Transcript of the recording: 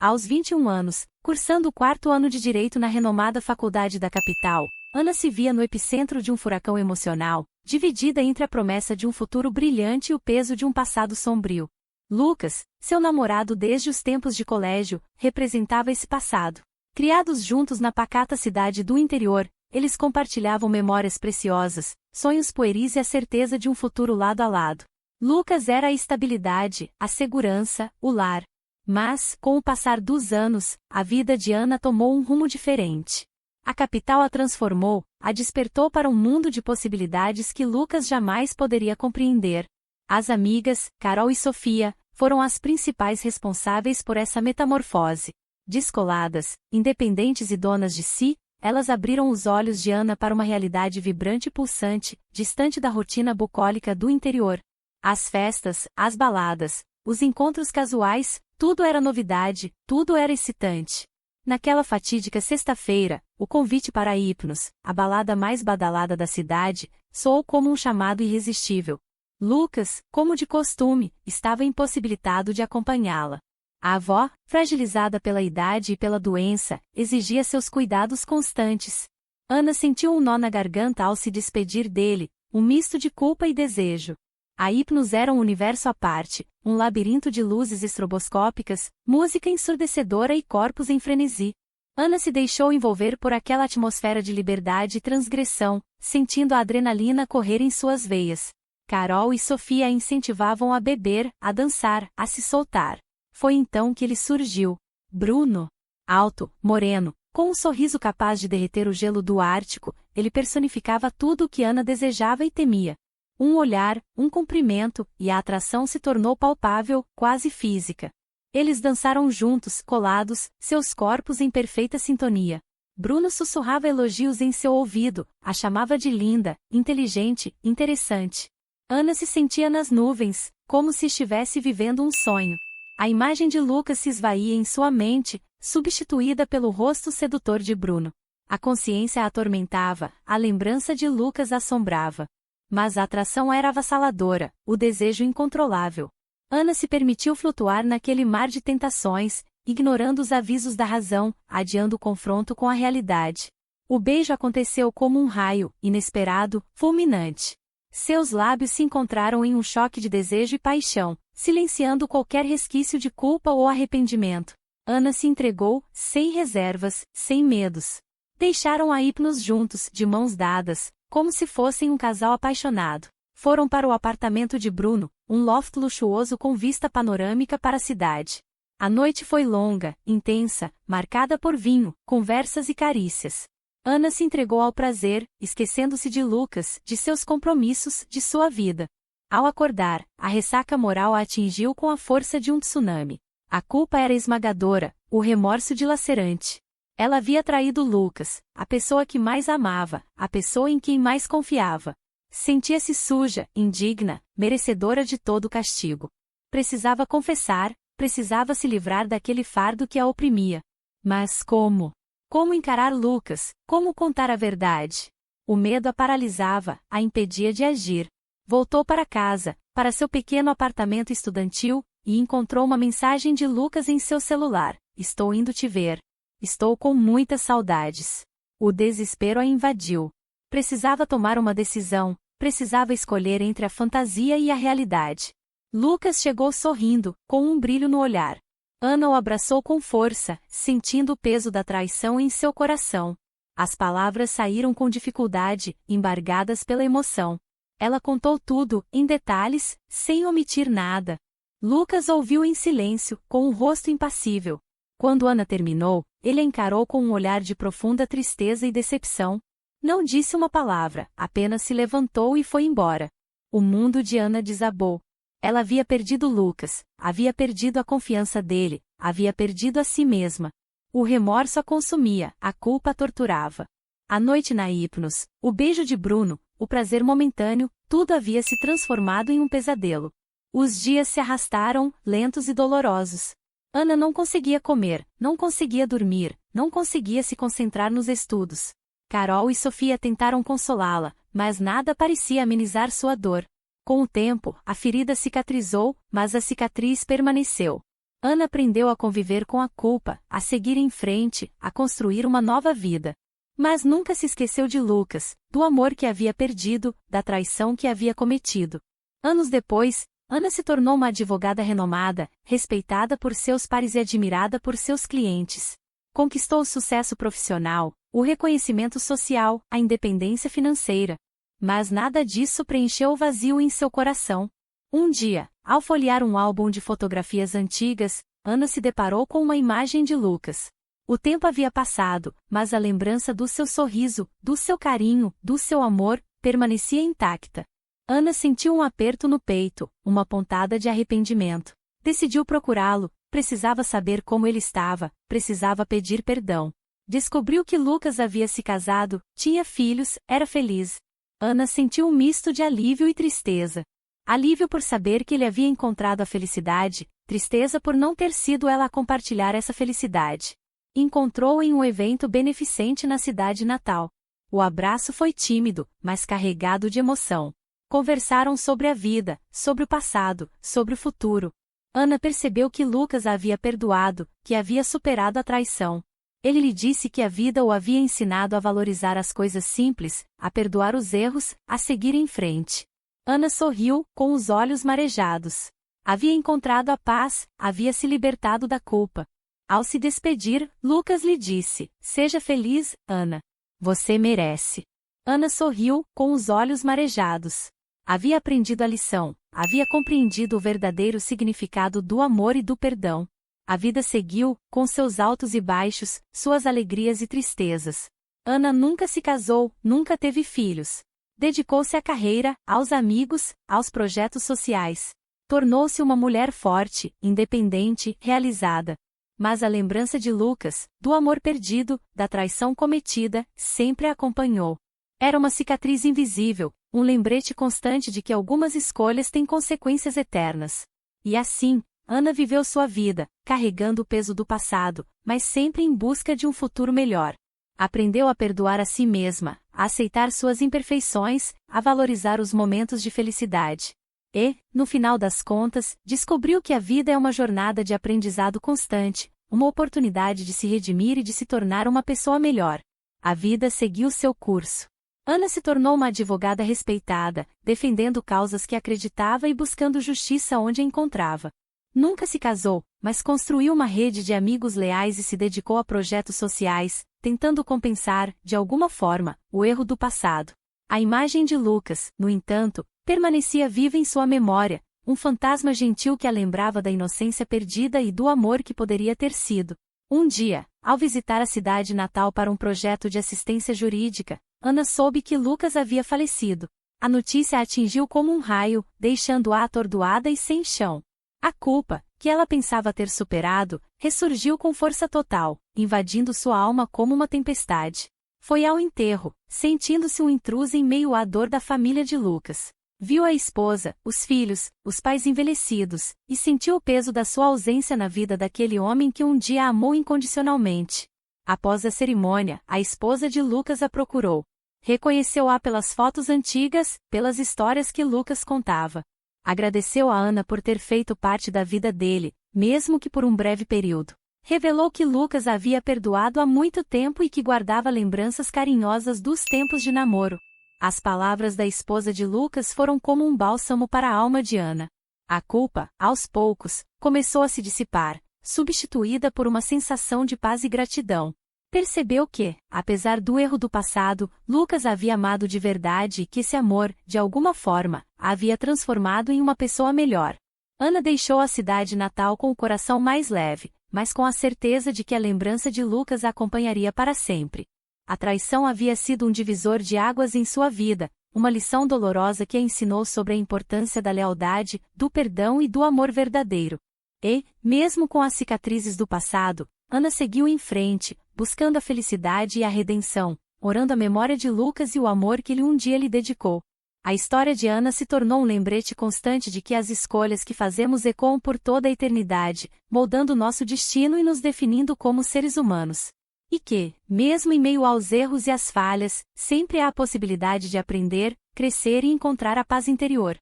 Aos 21 anos, cursando o quarto ano de Direito na renomada faculdade da capital, Ana se via no epicentro de um furacão emocional, dividida entre a promessa de um futuro brilhante e o peso de um passado sombrio. Lucas, seu namorado desde os tempos de colégio, representava esse passado. Criados juntos na pacata cidade do interior, eles compartilhavam memórias preciosas, sonhos pueris e a certeza de um futuro lado a lado. Lucas era a estabilidade, a segurança, o lar. Mas, com o passar dos anos, a vida de Ana tomou um rumo diferente. A capital a transformou, a despertou para um mundo de possibilidades que Lucas jamais poderia compreender. As amigas, Carol e Sofia, foram as principais responsáveis por essa metamorfose. Descoladas, independentes e donas de si, elas abriram os olhos de Ana para uma realidade vibrante e pulsante, distante da rotina bucólica do interior. As festas, as baladas, os encontros casuais, tudo era novidade, tudo era excitante. Naquela fatídica sexta-feira, o convite para a Hypnos, a balada mais badalada da cidade, soou como um chamado irresistível. Lucas, como de costume, estava impossibilitado de acompanhá-la. A avó, fragilizada pela idade e pela doença, exigia seus cuidados constantes. Ana sentiu um nó na garganta ao se despedir dele, um misto de culpa e desejo. A Hypnos era um universo à parte, um labirinto de luzes estroboscópicas, música ensurdecedora e corpos em frenesi. Ana se deixou envolver por aquela atmosfera de liberdade e transgressão, sentindo a adrenalina correr em suas veias. Carol e Sofia a incentivavam a beber, a dançar, a se soltar. Foi então que ele surgiu. Bruno. Alto, moreno, com um sorriso capaz de derreter o gelo do Ártico, ele personificava tudo o que Ana desejava e temia. Um olhar, um cumprimento, e a atração se tornou palpável, quase física. Eles dançaram juntos, colados, seus corpos em perfeita sintonia. Bruno sussurrava elogios em seu ouvido, a chamava de linda, inteligente, interessante. Ana se sentia nas nuvens, como se estivesse vivendo um sonho. A imagem de Lucas se esvaía em sua mente, substituída pelo rosto sedutor de Bruno. A consciência a atormentava, a lembrança de Lucas a assombrava. Mas a atração era avassaladora, o desejo incontrolável. Ana se permitiu flutuar naquele mar de tentações, ignorando os avisos da razão, adiando o confronto com a realidade. O beijo aconteceu como um raio, inesperado, fulminante. Seus lábios se encontraram em um choque de desejo e paixão, silenciando qualquer resquício de culpa ou arrependimento. Ana se entregou, sem reservas, sem medos. Deixaram a Hypnos juntos, de mãos dadas, como se fossem um casal apaixonado. Foram para o apartamento de Bruno, um loft luxuoso com vista panorâmica para a cidade. A noite foi longa, intensa, marcada por vinho, conversas e carícias. Ana se entregou ao prazer, esquecendo-se de Lucas, de seus compromissos, de sua vida. Ao acordar, a ressaca moral a atingiu com a força de um tsunami. A culpa era esmagadora, o remorso dilacerante. Ela havia traído Lucas, a pessoa que mais amava, a pessoa em quem mais confiava. Sentia-se suja, indigna, merecedora de todo o castigo. Precisava confessar, precisava se livrar daquele fardo que a oprimia. Mas como? Como encarar Lucas? Como contar a verdade? O medo a paralisava, a impedia de agir. Voltou para casa, para seu pequeno apartamento estudantil, e encontrou uma mensagem de Lucas em seu celular: "Estou indo te ver. Estou com muitas saudades." O desespero a invadiu. Precisava tomar uma decisão, precisava escolher entre a fantasia e a realidade. Lucas chegou sorrindo, com um brilho no olhar. Ana o abraçou com força, sentindo o peso da traição em seu coração. As palavras saíram com dificuldade, embargadas pela emoção. Ela contou tudo, em detalhes, sem omitir nada. Lucas ouviu em silêncio, com o rosto impassível. Quando Ana terminou, ele a encarou com um olhar de profunda tristeza e decepção. Não disse uma palavra, apenas se levantou e foi embora. O mundo de Ana desabou. Ela havia perdido Lucas, havia perdido a confiança dele, havia perdido a si mesma. O remorso a consumia, a culpa a torturava. A noite na Hypnos, o beijo de Bruno, o prazer momentâneo, tudo havia se transformado em um pesadelo. Os dias se arrastaram, lentos e dolorosos. Ana não conseguia comer, não conseguia dormir, não conseguia se concentrar nos estudos. Carol e Sofia tentaram consolá-la, mas nada parecia amenizar sua dor. Com o tempo, a ferida cicatrizou, mas a cicatriz permaneceu. Ana aprendeu a conviver com a culpa, a seguir em frente, a construir uma nova vida. Mas nunca se esqueceu de Lucas, do amor que havia perdido, da traição que havia cometido. Anos depois, Ana se tornou uma advogada renomada, respeitada por seus pares e admirada por seus clientes. Conquistou o sucesso profissional, o reconhecimento social, a independência financeira. Mas nada disso preencheu o vazio em seu coração. Um dia, ao folhear um álbum de fotografias antigas, Ana se deparou com uma imagem de Lucas. O tempo havia passado, mas a lembrança do seu sorriso, do seu carinho, do seu amor, permanecia intacta. Ana sentiu um aperto no peito, uma pontada de arrependimento. Decidiu procurá-lo, precisava saber como ele estava, precisava pedir perdão. Descobriu que Lucas havia se casado, tinha filhos, era feliz. Ana sentiu um misto de alívio e tristeza. Alívio por saber que ele havia encontrado a felicidade, tristeza por não ter sido ela a compartilhar essa felicidade. Encontrou-o em um evento beneficente na cidade natal. O abraço foi tímido, mas carregado de emoção. Conversaram sobre a vida, sobre o passado, sobre o futuro. Ana percebeu que Lucas a havia perdoado, que havia superado a traição. Ele lhe disse que a vida o havia ensinado a valorizar as coisas simples, a perdoar os erros, a seguir em frente. Ana sorriu, com os olhos marejados. Havia encontrado a paz, havia se libertado da culpa. Ao se despedir, Lucas lhe disse: "Seja feliz, Ana. Você merece." Ana sorriu, com os olhos marejados. Havia aprendido a lição, havia compreendido o verdadeiro significado do amor e do perdão. A vida seguiu, com seus altos e baixos, suas alegrias e tristezas. Ana nunca se casou, nunca teve filhos. Dedicou-se à carreira, aos amigos, aos projetos sociais. Tornou-se uma mulher forte, independente, realizada. Mas a lembrança de Lucas, do amor perdido, da traição cometida, sempre a acompanhou. Era uma cicatriz invisível, um lembrete constante de que algumas escolhas têm consequências eternas. E assim, Ana viveu sua vida, carregando o peso do passado, mas sempre em busca de um futuro melhor. Aprendeu a perdoar a si mesma, a aceitar suas imperfeições, a valorizar os momentos de felicidade. E, no final das contas, descobriu que a vida é uma jornada de aprendizado constante, uma oportunidade de se redimir e de se tornar uma pessoa melhor. A vida seguiu seu curso. Ana se tornou uma advogada respeitada, defendendo causas que acreditava e buscando justiça onde a encontrava. Nunca se casou, mas construiu uma rede de amigos leais e se dedicou a projetos sociais, tentando compensar, de alguma forma, o erro do passado. A imagem de Lucas, no entanto, permanecia viva em sua memória, um fantasma gentil que a lembrava da inocência perdida e do amor que poderia ter sido. Um dia, ao visitar a cidade natal para um projeto de assistência jurídica, Ana soube que Lucas havia falecido. A notícia a atingiu como um raio, deixando-a atordoada e sem chão. A culpa, que ela pensava ter superado, ressurgiu com força total, invadindo sua alma como uma tempestade. Foi ao enterro, sentindo-se um intruso em meio à dor da família de Lucas. Viu a esposa, os filhos, os pais envelhecidos, e sentiu o peso da sua ausência na vida daquele homem que um dia a amou incondicionalmente. Após a cerimônia, a esposa de Lucas a procurou. Reconheceu-a pelas fotos antigas, pelas histórias que Lucas contava. Agradeceu a Ana por ter feito parte da vida dele, mesmo que por um breve período. Revelou que Lucas havia perdoado há muito tempo e que guardava lembranças carinhosas dos tempos de namoro. As palavras da esposa de Lucas foram como um bálsamo para a alma de Ana. A culpa, aos poucos, começou a se dissipar, substituída por uma sensação de paz e gratidão. Percebeu que, apesar do erro do passado, Lucas havia amado de verdade e que esse amor, de alguma forma, a havia transformado em uma pessoa melhor. Ana deixou a cidade natal com o coração mais leve, mas com a certeza de que a lembrança de Lucas a acompanharia para sempre. A traição havia sido um divisor de águas em sua vida, uma lição dolorosa que a ensinou sobre a importância da lealdade, do perdão e do amor verdadeiro. E, mesmo com as cicatrizes do passado, Ana seguiu em frente, buscando a felicidade e a redenção, orando a memória de Lucas e o amor que ele um dia lhe dedicou. A história de Ana se tornou um lembrete constante de que as escolhas que fazemos ecoam por toda a eternidade, moldando nosso destino e nos definindo como seres humanos. E que, mesmo em meio aos erros e às falhas, sempre há a possibilidade de aprender, crescer e encontrar a paz interior.